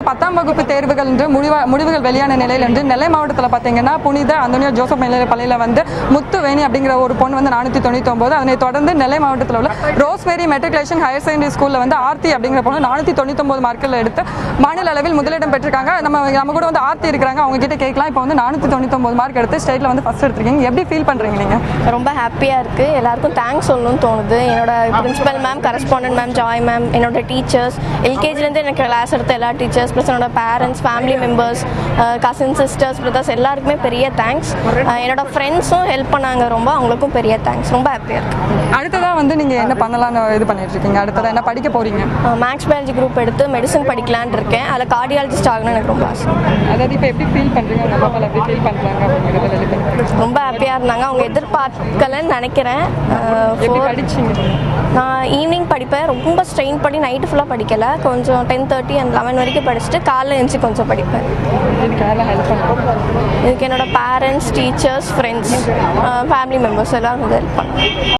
10ஆம் வகுப்பு தேர்வுகள் என்று முடிவுகள் வெளியான நிலையில் என்று நெல்லை மாவட்டத்தில் பார்த்தீங்கன்னா புனித அந்தோனியா ஜோசப் மேல்நிலைப் பள்ளியில் வந்து முத்துவேணி அப்படிங்கிற ஒரு பொண்ணு வந்து 499, அதனை தொடர்ந்து நெல்லை மாவட்டத்தில் உள்ள ரோஸ்மேரி மெட்ரிகுலேஷன் ஹையர் செகண்டரி ஸ்கூலில் வந்து ஆர்த்தி அப்படிங்கிற பொண்ணு 499 மார்க்கில் எடுத்து மாநில அளவில் முதலிடம் பெற்றிருக்காங்க. நம்ம கூட வந்து ஆர்த்தி இருக்கிறாங்க, அவங்க கிட்ட கேட்கலாம். இப்போ வந்து 499 மார்க் எடுத்து ஸ்டேட்டில் வந்து ஃபர்ஸ்ட் எடுத்திருக்கீங்க, எப்படி ஃபீல் பண்ணுறீங்க நீங்கள்? ரொம்ப ஹாப்பியாக இருக்குது. எல்லாருக்கும் தேங்க்ஸ் சொல்லணும்னு தோணுது. என்னோட principal ma'am, correspondent ma'am, Joy ma'am, என்னோட டீச்சர்ஸ், எல்கேஜிலேருந்து எனக்கு கிளாஸ் எடுத்த எல்லா டீச்சர்ஸ், ப்ளஸ் என்னோட parents, family members, cousin sisters, brothers எல்லாருக்குமே பெரிய தேங்க்ஸ். என்னோட ஃப்ரெண்ட்ஸும் ஹெல்ப் பண்ணாங்க ரொம்ப, அவங்களுக்கும் பெரிய தேங்க்ஸ். ரொம்ப ஹாப்பியாக இருக்குது. அடுத்ததாக வந்து நீங்கள் என்ன பண்ணலாம்னு இது பண்ணிட்டு இருக்கீங்க? அடுத்ததாக என்ன படிக்க போகிறீங்க? மேக்ஸ் பயாலஜி குரூப் எடுத்து மெடிசன் படிக்கலான் இருக்கேன். அதில் கார்டியாலஜிஸ்ட் ஆகணும்னு எனக்கு ரொம்ப ஆசை. அதாவது இப்போ எப்படி ஃபீல் பண்ணுறீங்க? உங்கள் பாப்பாவில் எப்படி ஃபீல் பண்ணுறாங்க அப்படிங்கிறத வெளிப்படுத்துறீங்க. ரொம்ப ஹாப்பியாக இருந்தாங்க. அவங்க எதிர்பார்க்கலன்னு நினைக்கிறேன். படிச்சிங்க? நான் ஈவினிங் படிப்பேன். ரொம்ப ஸ்ட்ரெயின் பண்ணி நைட்டு ஃபுல்லாக படிக்கலை. கொஞ்சம் 10:30 and 11 வரைக்கும் படிச்சுட்டு காலைல எழுந்துச்சி கொஞ்சம் படிப்பேன். இதுக்கு என்னோட parents, teachers, friends, family members எல்லாம் ஹெல்ப் பண்ணுவேன்.